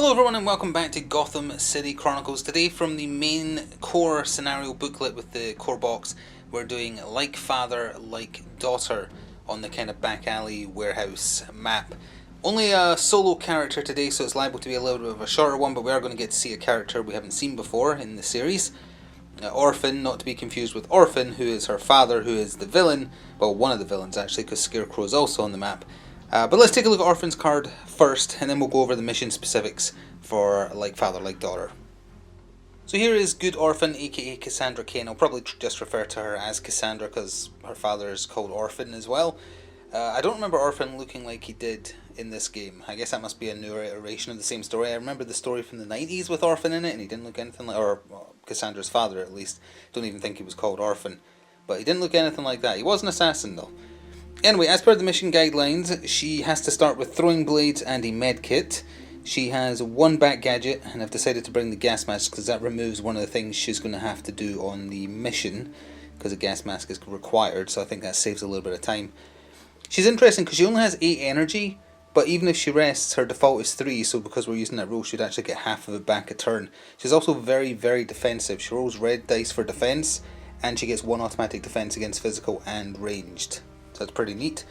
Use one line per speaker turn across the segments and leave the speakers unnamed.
Hello everyone and welcome back to Gotham City Chronicles. Today from the main core scenario booklet with the core box, we're doing Like Father, Like Daughter on the kind of back alley warehouse map. Only a solo character today, so it's liable to be a little bit of a shorter one, but we are going to get to see a character we haven't seen before in the series. Orphan, not to be confused with Orphan, who is her father, who is the villain. Well, one of the villains actually, because Scarecrow is also on the map. But let's take a look at Orphan's card first, and then we'll go over the mission specifics for Like Father, Like Daughter. So here is Good Orphan, aka Cassandra Cain. I'll probably just refer to her as Cassandra because her father is called Orphan as well. I don't remember Orphan looking like he did in this game. I guess that must be a newer iteration of the same story. I remember the story from the 90s with Orphan in it, and he didn't look anything like, or Cassandra's father at least. Don't even think he was called Orphan. But he didn't look anything like that. He was an assassin though. Anyway, as per the mission guidelines, she has to start with throwing blades and a med kit. She has one back gadget, and I've decided to bring the gas mask because that removes one of the things she's going to have to do on the mission, because a gas mask is required, so I think that saves a little bit of time. She's interesting because she only has 8 energy, but even if she rests, her default is 3, so because we're using that rule, she'd actually get half of it back a turn. She's also very, very defensive. She rolls red dice for defense, and she gets 1 automatic defense against physical and ranged. So that's pretty neat.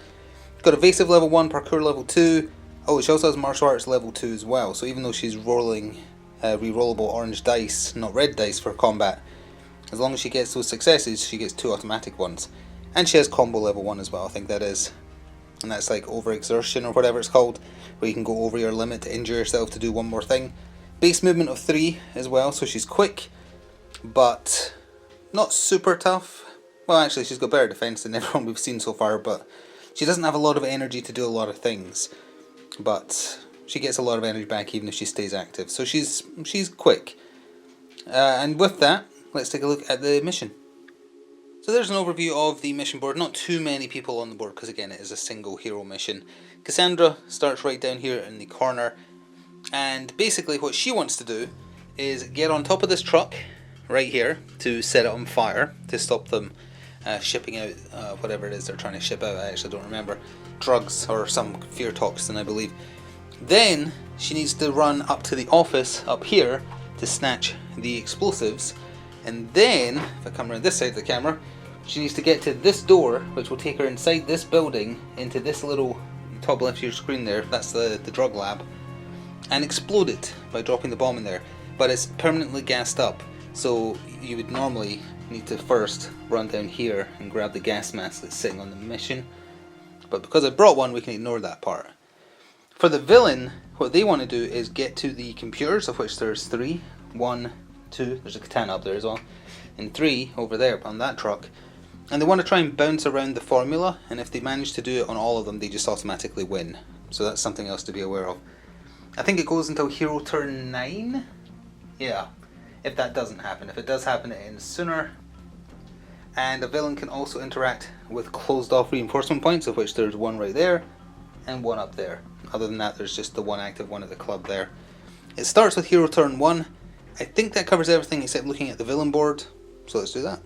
Got evasive level 1, parkour level 2. Oh, she also has martial arts level 2 as well. So even though she's rolling re-rollable orange dice, not red dice for combat, as long as she gets those successes, she gets 2 automatic ones. And she has combo level 1 as well, I think that is. And that's like overexertion or whatever it's called, where you can go over your limit to injure yourself to do one more thing. Base movement of 3 as well, so she's quick, but not super tough. Well, actually, she's got better defense than everyone we've seen so far, but she doesn't have a lot of energy to do a lot of things. But she gets a lot of energy back even if she stays active, so she's quick. And with that, let's take a look at the mission. So there's an overview of the mission board. Not too many people on the board because again it is a single hero mission. Cassandra starts right down here in the corner, and basically what she wants to do is get on top of this truck right here to set it on fire to stop them shipping out whatever it is they're trying to ship out. I actually don't remember. Drugs or some fear toxin, I believe. Then she needs to run up to the office up here to snatch the explosives, and then if I come around this side of the camera, she needs to get to this door, which will take her inside this building into this little top left of your screen there. That's the drug lab, and explode it by dropping the bomb in there. But it's permanently gassed up, so you would normally need to first run down here and grab the gas mask that's sitting on the mission. But because I brought one, we can ignore that part. For the villain, what they want to do is get to the computers, of which there's 3. 1, 2, there's a katana up there as well, and 3 over there on that truck. And they want to try and bounce around the formula, and if they manage to do it on all of them, they just automatically win. So that's something else to be aware of. I think it goes until hero turn 9? Yeah, if that doesn't happen. If it does happen, it ends sooner. And a villain can also interact with closed off reinforcement points, of which there's 1 right there and 1 up there. Other than that, there's just the 1 active one at the club there. It starts with hero turn 1. I think that covers everything except looking at the villain board, so let's do that.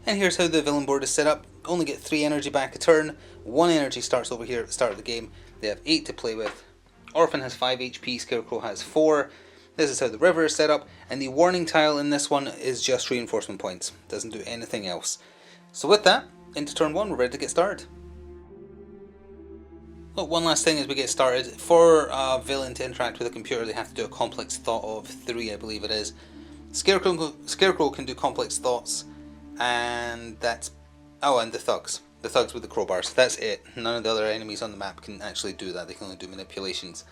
And here's how the villain board is set up. Only get 3 energy back a turn. 1 energy starts over here at the start of the game. They have 8 to play with. Orphan has 5 HP, Scarecrow has 4. This is how the river is set up, and the warning tile in this one is just reinforcement points. Doesn't do anything else. So with that, into turn 1, we're ready to get started. Oh, one last thing as we get started. For a villain to interact with a computer, they have to do a complex thought of 3, I believe it is. Scarecrow can do complex thoughts, and that's... Oh, and the thugs. The thugs with the crowbars. That's it. None of the other enemies on the map can actually do that. They can only do manipulations,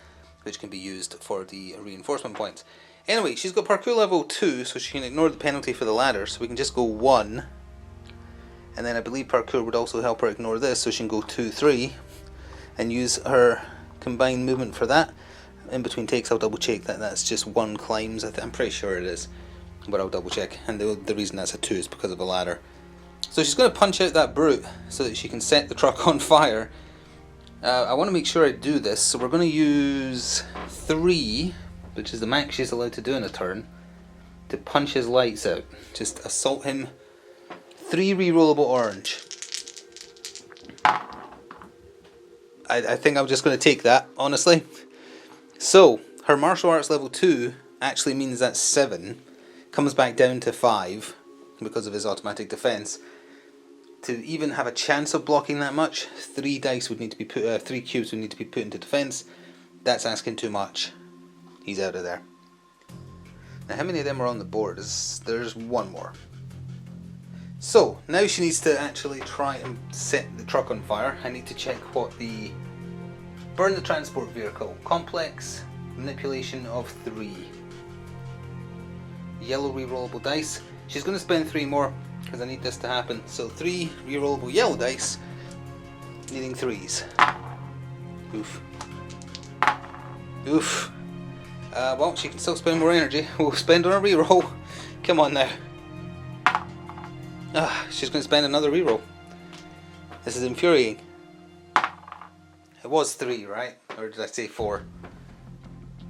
which can be used for the reinforcement points. Anyway, she's got parkour level 2, so she can ignore the penalty for the ladder, so we can just go 1. And then I believe parkour would also help her ignore this, so she can go 2, 3, and use her combined movement for that. In between takes, I'll double check that that's just 1 climbs. I'm pretty sure it is, but I'll double check. And the reason that's a 2 is because of the ladder. So she's going to punch out that brute so that she can set the truck on fire. I want to make sure I do this, so we're going to use 3, which is the max she's allowed to do in a turn, to punch his lights out. Just assault him. 3 re-rollable orange. I think I'm just going to take that, honestly. So, her martial arts level 2 actually means that 7 comes back down to 5 because of his automatic defense. To even have a chance of blocking that much, 3 dice would need to be put, 3 cubes would need to be put into defense. That's asking too much. He's out of there. Now, how many of them are on the board? There's one more. So now she needs to actually try and set the truck on fire. I need to check what the burn the transport vehicle. Complex manipulation of 3. Yellow rerollable dice. She's going to spend 3 more because I need this to happen. So 3 rerollable yellow dice, needing 3s. Oof. Oof. Well, she can still spend more energy. We'll spend on a reroll. Come on now. She's going to spend another reroll. This is infuriating. It was 3, right? Or did I say 4?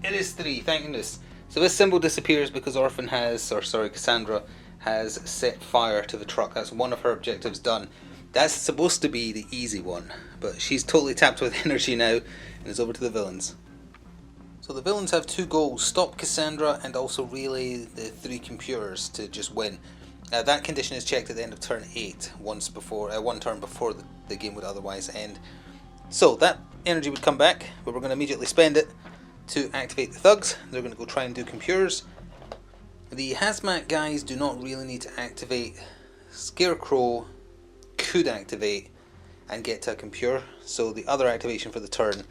It is 3, thank goodness. So this symbol disappears because Cassandra has set fire to the truck. That's one of her objectives done. That's supposed to be the easy one, but she's totally tapped with energy now and is over to the villains. So the villains have 2 goals: stop Cassandra and also relay the 3 computers to just win. That condition is checked at the end of turn 8, one turn before the game would otherwise end. So that energy would come back, but we're going to immediately spend it to activate the thugs. They're going to go try and do computers. The hazmat guys do not really need to activate. Scarecrow could activate and get to a computer, so the other activation for the turn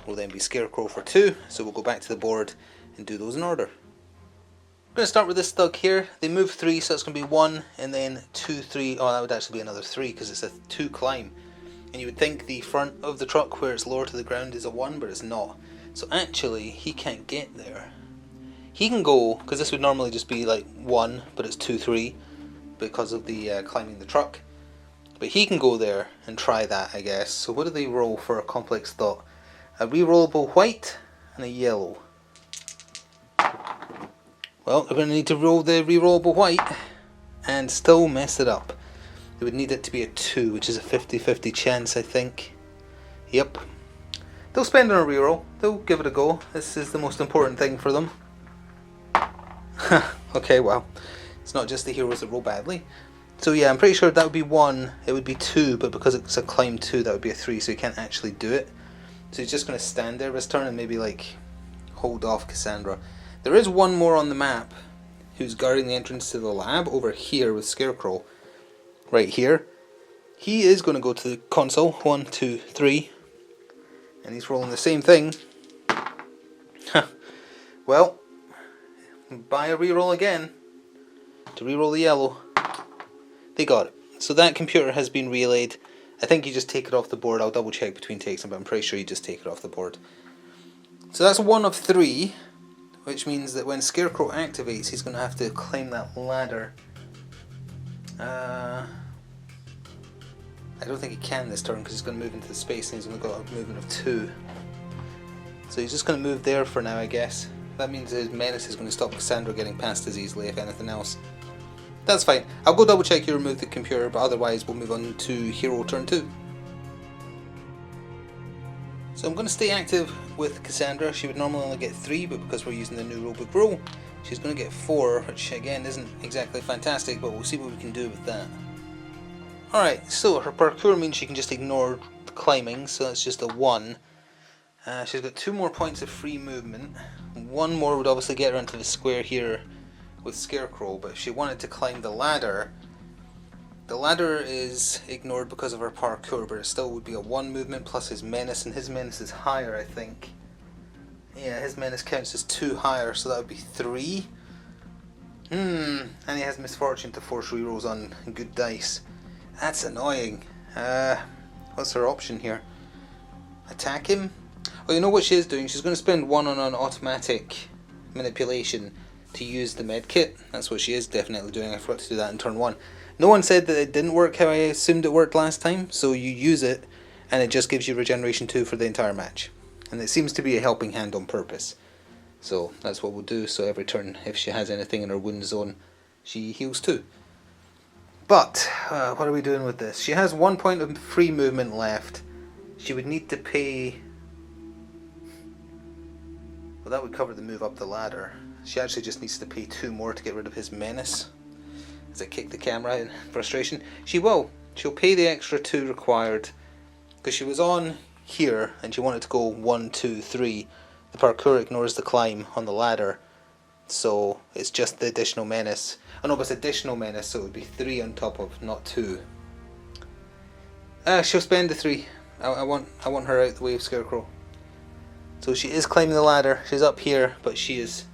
will then be Scarecrow for 2, so we'll go back to the board and do those in order. I'm going to start with this thug here. They move 3, so it's going to be 1 and then 2, 3. Oh, that would actually be another 3 because it's a 2 climb. And you would think the front of the truck where it's lower to the ground is a 1, but it's not. So actually, he can't get there. He can go, because this would normally just be like 1, but it's 2, 3 because of the climbing the truck. But he can go there and try that, I guess. So what do they roll for a complex thought? A rerollable white and a yellow. Well, they're going to need to roll the rerollable white and still mess it up. They would need it to be a 2, which is a 50-50 chance, I think. Yep. They'll spend on a reroll. They'll give it a go. This is the most important thing for them. Okay, well, it's not just the heroes that roll badly. So yeah, I'm pretty sure that would be 1, it would be 2, but because it's a climb 2, that would be a 3, so he can't actually do it. So he's just going to stand there this turn and maybe like hold off Cassandra. There is one more on the map who's guarding the entrance to the lab over here with Scarecrow. Right here. He is going to go to the console. 1, 2, 3. And he's rolling the same thing. Well, buy a reroll again to reroll the yellow. They got it. So that computer has been relayed. I think you just take it off the board. I'll double check between takes, but I'm pretty sure you just take it off the board. So that's 1 of 3, which means that when Scarecrow activates, he's going to have to climb that ladder. I don't think he can this turn because he's going to move into the space and he's only got a movement of 2. So he's just going to move there for now, I guess. That means his menace is going to stop Cassandra getting past as easily, if anything else. That's fine. I'll go double check you remove the computer, but otherwise we'll move on to hero turn 2. So I'm going to stay active with Cassandra. She would normally only get 3, but because we're using the new rulebook rule, she's going to get 4, which again isn't exactly fantastic, but we'll see what we can do with that. Alright, so her parkour means she can just ignore the climbing, so that's just a 1. She's got 2 more points of free movement. 1 more would obviously get her into the square here with Scarecrow, but if she wanted to climb the ladder is ignored because of her parkour, but it still would be a 1 movement plus his menace, and his menace is higher, I think. Yeah, his menace counts as 2 higher, so that would be 3. And he has misfortune to force rerolls on good dice. That's annoying. What's her option here? Attack him? Oh, you know what she is doing? She's going to spend 1 on an automatic manipulation to use the medkit. That's what she is definitely doing. I forgot to do that in turn 1. No one said that it didn't work how I assumed it worked last time, so you use it and it just gives you regeneration 2 for the entire match. And it seems to be a helping hand on purpose. So that's what we'll do. So every turn, if she has anything in her wound zone, she heals 2. But, what are we doing with this? She has 1 point of free movement left. She would need to pay... Well, that would cover the move up the ladder. She actually just needs to pay 2 more to get rid of his menace. As I kick the camera in frustration. She will. She'll pay the extra 2 required. Because she was on here and she wanted to go 1, 2, 3. The parkour ignores the climb on the ladder. So it's just the additional menace. Oh no, but it's additional menace, so it would be 3 on top of, not 2. She'll spend the 3. I want her out the way of Scarecrow. So she is climbing the ladder. She's up here, but she is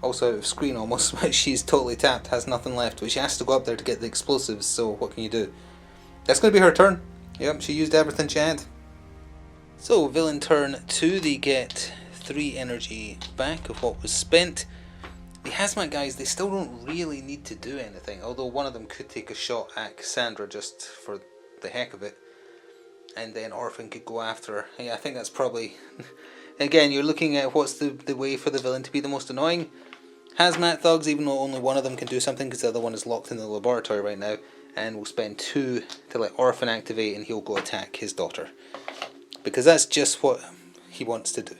also out of screen almost. But she's totally tapped, has nothing left. But she has to go up there to get the explosives, so what can you do? That's going to be her turn. Yep, she used everything she had. So, villain turn 2. They get 3 energy back of what was spent. The Hazmat guys, they still don't really need to do anything. Although one of them could take a shot at Cassandra just for the heck of it. And then Orphan could go after her. Yeah, I think that's probably... Again, you're looking at what's the way for the villain to be the most annoying. Hazmat Thugs, even though only one of them can do something because the other one is locked in the laboratory right now. And we'll spend 2 to let Orphan activate and he'll go attack his daughter. Because that's just what he wants to do.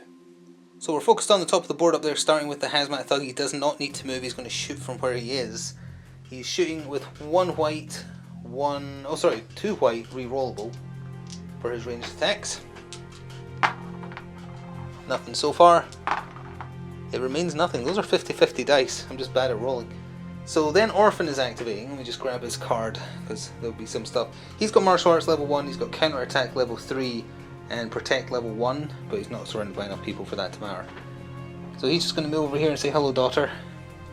So we're focused on the top of the board up there, starting with the Hazmat Thug. He does not need to move, he's going to shoot from where he is. He's shooting with 1 white, 2 white re-rollable for his ranged attacks. Nothing so far. It remains nothing. Those are 50-50 dice. I'm just bad at rolling. So then Orphan is activating. Let me just grab his card because there'll be some stuff. He's got martial arts level 1, he's got counter attack level 3 and protect level 1, but he's not surrounded by enough people for that to matter. So he's just going to move over here and say, hello daughter,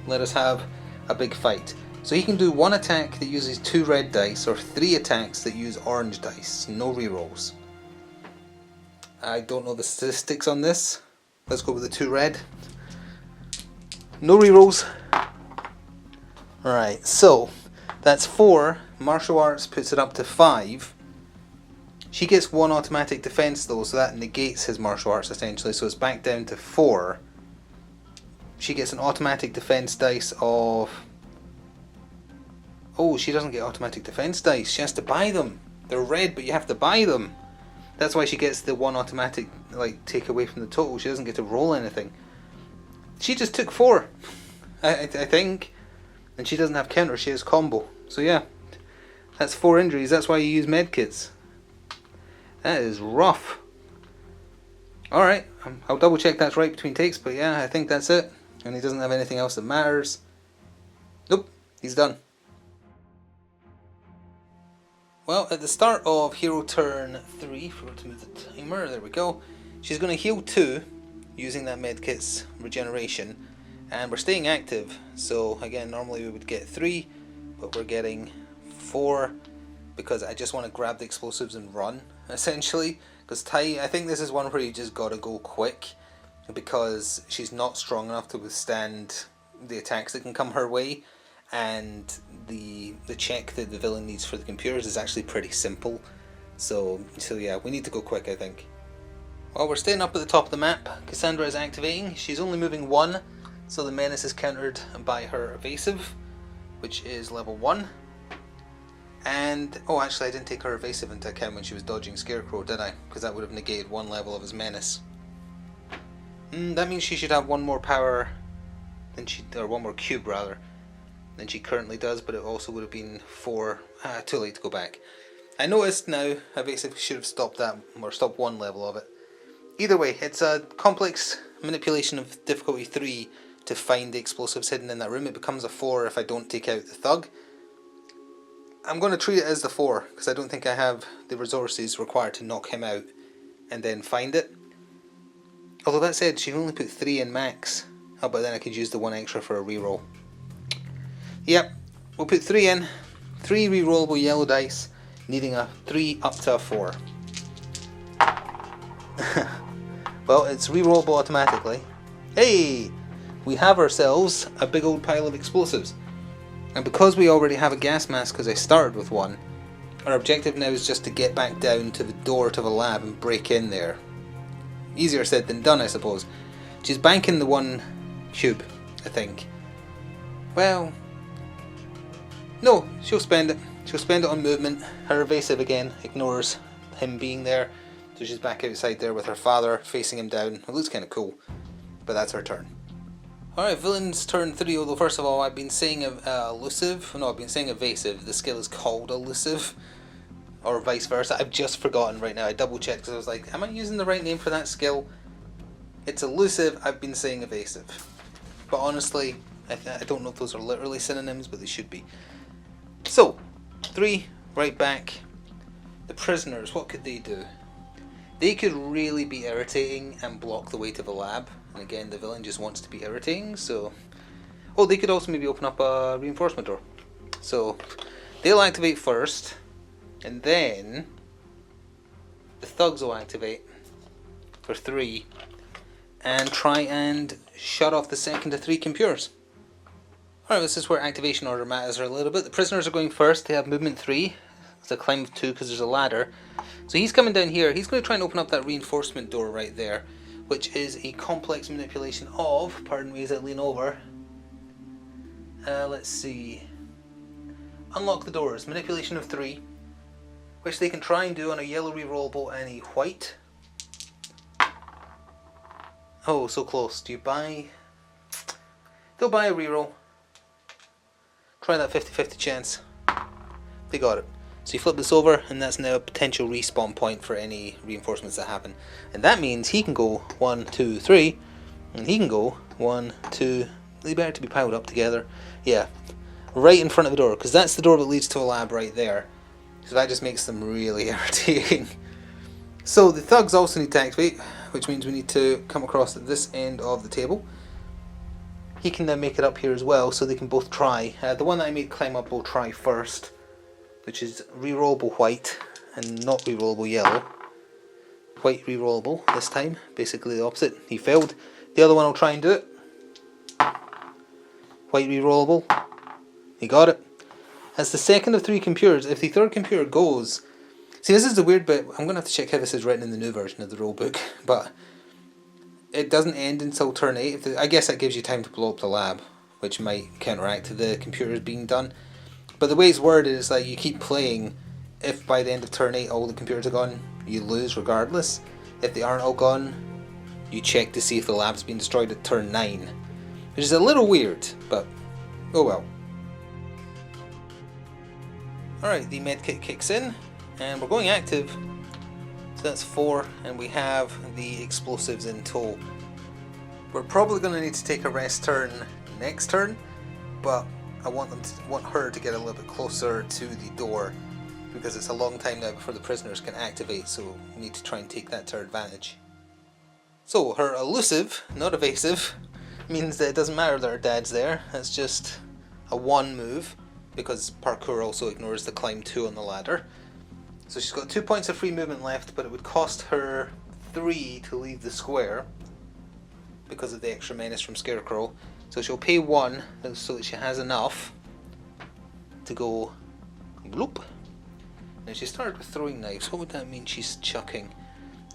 let us have a big fight. So he can do 1 attack that uses 2 red dice or 3 attacks that use orange dice. No rerolls. I don't know the statistics on this. Let's go with the 2 red. No rerolls. Alright, so that's 4. Martial arts puts it up to 5. She gets 1 automatic defense though, so that negates his martial arts essentially, so it's back down to 4. She gets an automatic defense dice of... Oh, she doesn't get automatic defense dice. She has to buy them. They're red, but you have to buy them. That's why she gets the 1 automatic, like, take away from the total. She doesn't get to roll anything. She just took 4, I think. And she doesn't have counter, she has combo. So yeah, that's 4 injuries. That's why you use medkits. That is rough. Alright, I'll double check that's right between takes, but yeah, I think that's it. And he doesn't have anything else that matters. Nope, he's done. Well, at the start of hero turn 3, forgot to move the timer, there we go. She's going to heal 2 using that medkit's regeneration. And we're staying active, so again, normally we would get 3, but we're getting 4 because I just want to grab the explosives and run, essentially. Because I think this is one where you just gotta go quick because she's not strong enough to withstand the attacks that can come her way. And the check that the villain needs for the computers is actually pretty simple. So yeah, we need to go quick, I think. Well, we're staying up at the top of the map. Cassandra is activating. She's only moving 1, so the menace is countered by her evasive, which is level 1. And, oh, actually I didn't take her evasive into account when she was dodging Scarecrow, did I? Because that would have negated 1 level of his menace. That means she should have 1 more power than or 1 more cube rather, than she currently does, but it also would have been 4. Too late to go back. I noticed now, evasive should have stopped that, or stopped 1 level of it. Either way, it's a complex manipulation of difficulty 3 to find the explosives hidden in that room. It becomes a 4 if I don't take out the thug. I'm going to treat it as the 4, because I don't think I have the resources required to knock him out and then find it. Although that said, she only put 3 in max. How about then I could use the 1 extra for a reroll. Yep, we'll put 3 in. 3 rerollable yellow dice, needing a 3 up to a 4. Well, it's rerollable automatically. Hey! We have ourselves a big old pile of explosives. And because we already have a gas mask because I started with 1, our objective now is just to get back down to the door to the lab and break in there. Easier said than done, I suppose. She's banking the 1 cube, I think. Well, no, she'll spend it. She'll spend it on movement. Her evasive again ignores him being there. So she's back outside there with her father facing him down. It looks kind of cool. But that's her turn. Alright, villain's turn 3, although first of all I've been saying elusive. No, I've been saying evasive. The skill is called elusive. Or vice versa. I've just forgotten right now. I double checked because I was like, am I using the right name for that skill? It's elusive, I've been saying evasive. But honestly, I don't know if those are literally synonyms, but they should be. So, 3, right back. The prisoners, what could they do? They could really be irritating and block the way to the lab. And again, the villain just wants to be irritating, so... Oh, they could also maybe open up a reinforcement door. So, they'll activate first, and then the thugs will activate for 3, and try and shut off the second of 3 computers. Alright, this is where activation order matters a little bit. The prisoners are going first, they have movement 3. It's a climb of 2 because there's a ladder. So he's coming down here, he's going to try and open up that reinforcement door right there, which is a complex manipulation of, pardon me as I lean over, let's see, unlock the doors, manipulation of 3, which they can try and do on a yellow rerollable and a white. Oh, so close. Do you buy? They'll buy a reroll. Try that 50-50 chance. They got it. So you flip this over, and that's now a potential respawn point for any reinforcements that happen. And that means he can go 1, 2, 3, and he can go 1, 2. They better to be piled up together. Yeah, right in front of the door, because that's the door that leads to a lab right there. So that just makes them really irritating. So the thugs also need to activate, which means we need to come across at this end of the table. He can then make it up here as well, so they can both try. The one that I made climb up will try first, which is rerollable white and not rerollable yellow. White rerollable this time, basically the opposite. He failed. The other one will try and do it. White rerollable. He got it. As the second of 3 computers, if the third computer goes... See, this is the weird bit. I'm going to have to check how this is written in the new version of the rulebook, but it doesn't end until turn 8. I guess that gives you time to blow up the lab, which might counteract the computers being done. But the way it's worded is that you keep playing. If by the end of turn 8 all the computers are gone, you lose regardless. If they aren't all gone, you check to see if the lab's been destroyed at turn 9. Which is a little weird, but oh well. Alright, the medkit kicks in, and we're going active. So that's 4, and we have the explosives in tow. We're probably going to need to take a rest turn next turn, but I want her to get a little bit closer to the door, because it's a long time now before the prisoners can activate, so we need to try and take that to our advantage. So her elusive, not evasive, means that it doesn't matter that her dad's there. It's just a 1 move, because parkour also ignores the climb 2 on the ladder. So she's got 2 points of free movement left, but it would cost her 3 to leave the square because of the extra menace from Scarecrow. So she'll pay 1 so that she has enough to go bloop. Now she started with throwing knives. What would that mean she's chucking?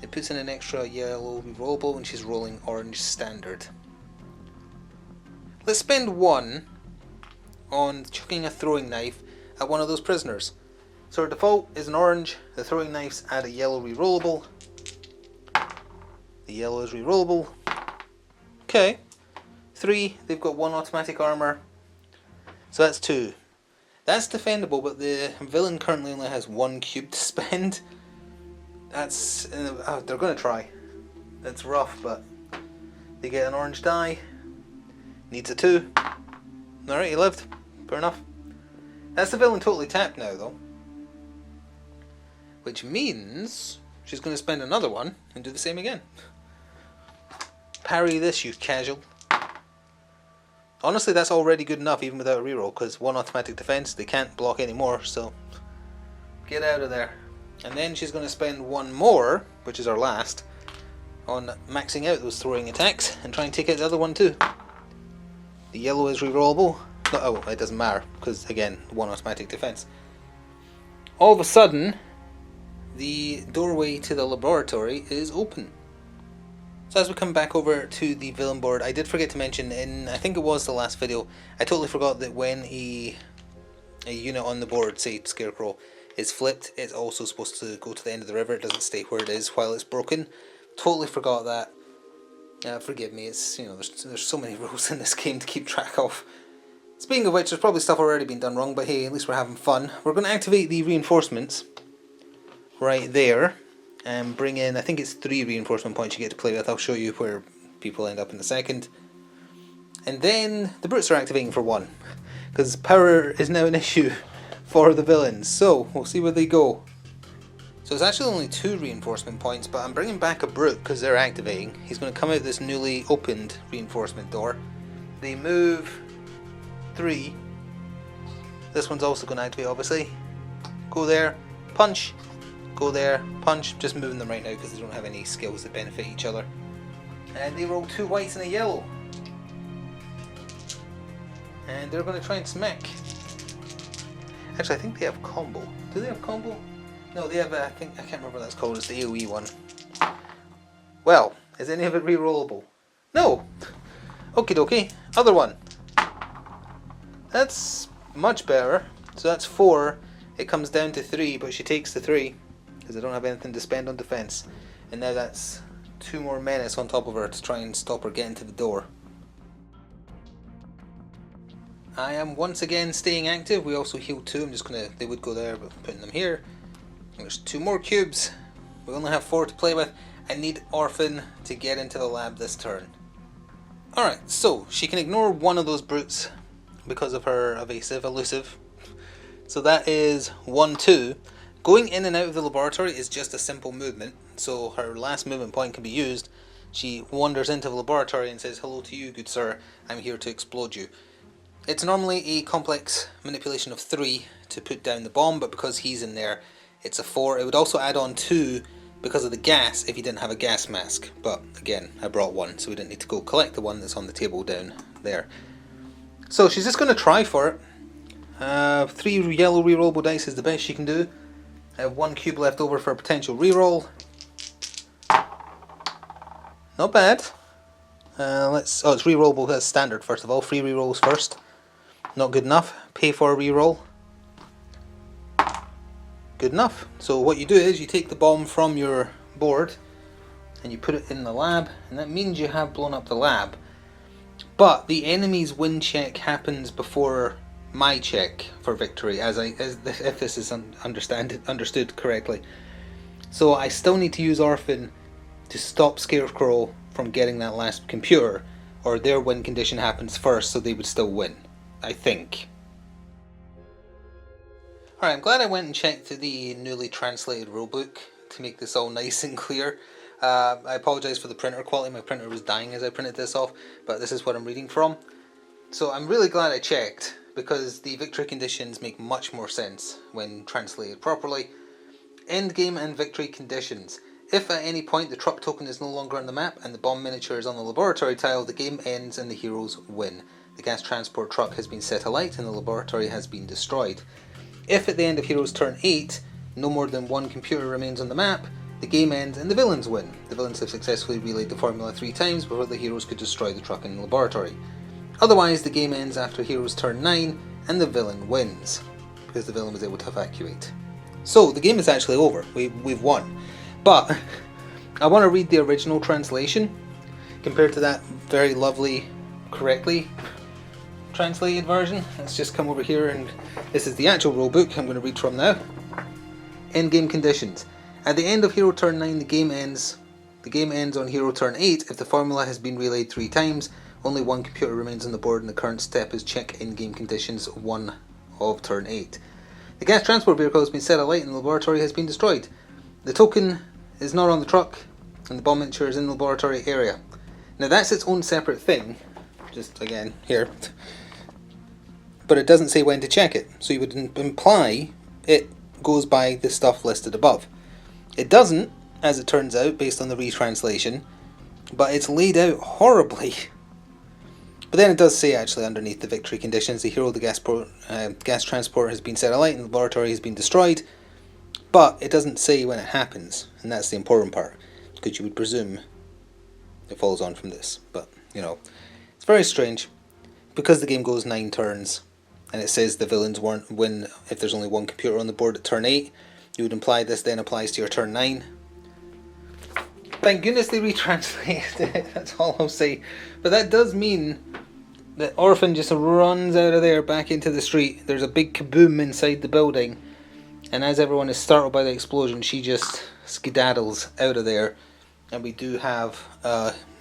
It puts in an extra yellow rerollable and she's rolling orange standard. Let's spend 1 on chucking a throwing knife at one of those prisoners. So her default is an orange, the throwing knives add a yellow rerollable. The yellow is rerollable. Okay. 3, they've got 1 automatic armor. So that's 2. That's defendable, but the villain currently only has 1 cube to spend. That's... they're going to try. It's rough, but they get an orange die. Needs a 2. Alright, he lived. Fair enough. That's the villain totally tapped now, though. Which means she's going to spend another 1 and do the same again. Parry this, you casual. Honestly, that's already good enough, even without a reroll, because 1 automatic defense, they can't block anymore, so get out of there. And then she's going to spend 1 more, which is our last, on maxing out those throwing attacks and try and take out the other one too. The yellow is rerollable. No, oh, it doesn't matter, because again, 1 automatic defense. All of a sudden, the doorway to the laboratory is open. So as we come back over to the villain board, I did forget to mention in, I think it was the last video, I totally forgot that when a unit on the board, say Scarecrow, is flipped, it's also supposed to go to the end of the river. It doesn't stay where it is while it's broken. Totally forgot that. Forgive me, it's, there's so many rules in this game to keep track of. Speaking of which, there's probably stuff already been done wrong, but hey, at least we're having fun. We're going to activate the reinforcements right there and bring in, I think it's 3 reinforcement points you get to play with. I'll show you where people end up in a second. And then the brutes are activating for 1, because power is now an issue for the villains. So we'll see where they go. So it's actually only 2 reinforcement points, but I'm bringing back a brute because they're activating. He's going to come out this newly opened reinforcement door. They move 3. This one's also going to activate, obviously. Go there, punch. Go there, punch. Just moving them right now because they don't have any skills that benefit each other. And they roll 2 whites and a yellow. And they're going to try and smack. Actually, I think they have combo. Do they have combo? No, they have, I can't remember what that's called. It's the AoE one. Well, is any of it re-rollable? No! Okie dokie. Other one. That's much better. So that's 4. It comes down to 3, but she takes the 3 because I don't have anything to spend on defense. And now that's 2 more menace on top of her to try and stop her getting to the door. I am once again staying active. We also healed 2. I'm just gonna, they would go there, but I'm putting them here. And there's 2 more cubes. We only have 4 to play with. I need Orphan to get into the lab this turn. Alright, so she can ignore one of those brutes because of her elusive. So that is 1-2. Going in and out of the laboratory is just a simple movement. So her last movement point can be used. She wanders into the laboratory and says, "Hello to you, good sir. I'm here to explode you." It's normally a complex manipulation of 3 to put down the bomb, but because he's in there, it's a 4. It would also add on 2 because of the gas if you didn't have a gas mask. But again, I brought 1, so we didn't need to go collect the one that's on the table down there. So she's just going to try for it. 3 yellow rerollable dice is the best she can do. I have 1 cube left over for a potential reroll. Not bad. Oh, it's rerollable as standard first of all. 3 rerolls first. Not good enough. Pay for a reroll. Good enough. So what you do is you take the bomb from your board and you put it in the lab, and that means you have blown up the lab. But the enemy's win check happens before my check for victory, if this is understood correctly. So I still need to use Orphan to stop Scarecrow from getting that last computer, or their win condition happens first, so they would still win, I think. Alright, I'm glad I went and checked the newly translated rulebook to make this all nice and clear. I apologise for the printer quality. My printer was dying as I printed this off, but this is what I'm reading from. So I'm really glad I checked, because the victory conditions make much more sense when translated properly. Endgame and victory conditions. If at any point the truck token is no longer on the map and the bomb miniature is on the laboratory tile, the game ends and the heroes win. The gas transport truck has been set alight and the laboratory has been destroyed. If at the end of Heroes Turn 8, no more than 1 computer remains on the map, the game ends and the villains win. The villains have successfully relayed the formula 3 times before the heroes could destroy the truck in the laboratory. Otherwise, the game ends after Heroes Turn 9 and the villain wins, because the villain was able to evacuate. So the game is actually over. We've won. But I want to read the original translation compared to that very lovely, correctly translated version. Let's just come over here, and this is the actual rulebook I'm going to read from now. Endgame conditions. At the end of Hero Turn 9, the game ends. The game ends on Hero Turn 8 if the formula has been relayed 3 times, only 1 computer remains on the board, and the current step is check in-game conditions 1 of Turn 8. The gas transport vehicle has been set alight and the laboratory has been destroyed. The token is not on the truck, and the bomb miniature is in the laboratory area. Now that's its own separate thing, just again here, but it doesn't say when to check it, so you would imply it goes by the stuff listed above. It doesn't, as it turns out, based on the retranslation, but it's laid out horribly. But then it does say actually underneath the victory conditions, the hero of the gas transport has been set alight and the laboratory has been destroyed, but it doesn't say when it happens, and that's the important part, because you would presume it follows on from this. But, you know, it's very strange, because the game goes 9 turns, and it says the villains won't win if there's only 1 computer on the board at turn 8, you would imply this then applies to your turn 9. Thank goodness they retranslated it, that's all I'll say. But that does mean that Orphan just runs out of there back into the street. There's a big kaboom inside the building, and as everyone is startled by the explosion, she just skedaddles out of there, and we do have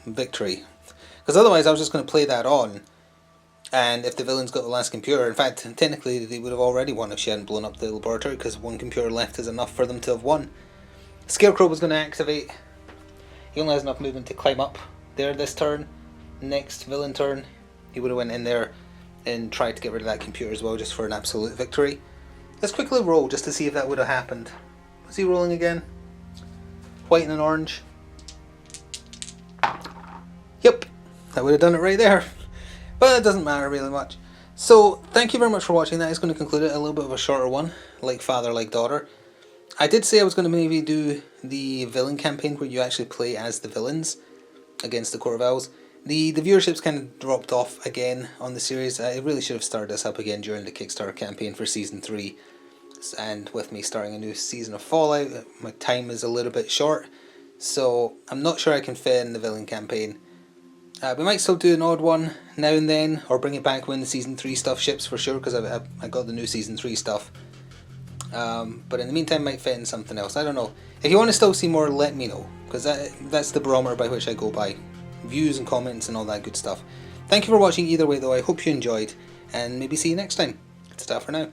victory. Because otherwise I was just going to play that on, and if the villains got the last computer, in fact technically they would have already won if she hadn't blown up the laboratory, because one computer left is enough for them to have won. Scarecrow was going to activate. He only has enough movement to climb up there this turn. Next villain turn, he would have went in there and tried to get rid of that computer as well, just for an absolute victory. Let's quickly roll just to see if that would have happened. Was he rolling again? White and an orange. Yep, that would have done it right there. But it doesn't matter really much. So, thank you very much for watching. That is going to conclude it. A little bit of a shorter one, like father, like daughter. I did say I was going to maybe do the villain campaign where you actually play as the villains against the Court of Owls. The viewership's kind of dropped off again on the series. I really should have started this up again during the Kickstarter campaign for Season 3. And with me starting a new season of Fallout, my time is a little bit short. So I'm not sure I can fit in the villain campaign. We might still do an odd one now and then, or bring it back when the Season 3 stuff ships for sure, because I got the new Season 3 stuff. But in the meantime, might fit in something else. I don't know. If you want to still see more, let me know, because that's the barometer by which I go by. Views and comments and all that good stuff. Thank you for watching either way though. I hope you enjoyed, and maybe see you next time. It's ta for now.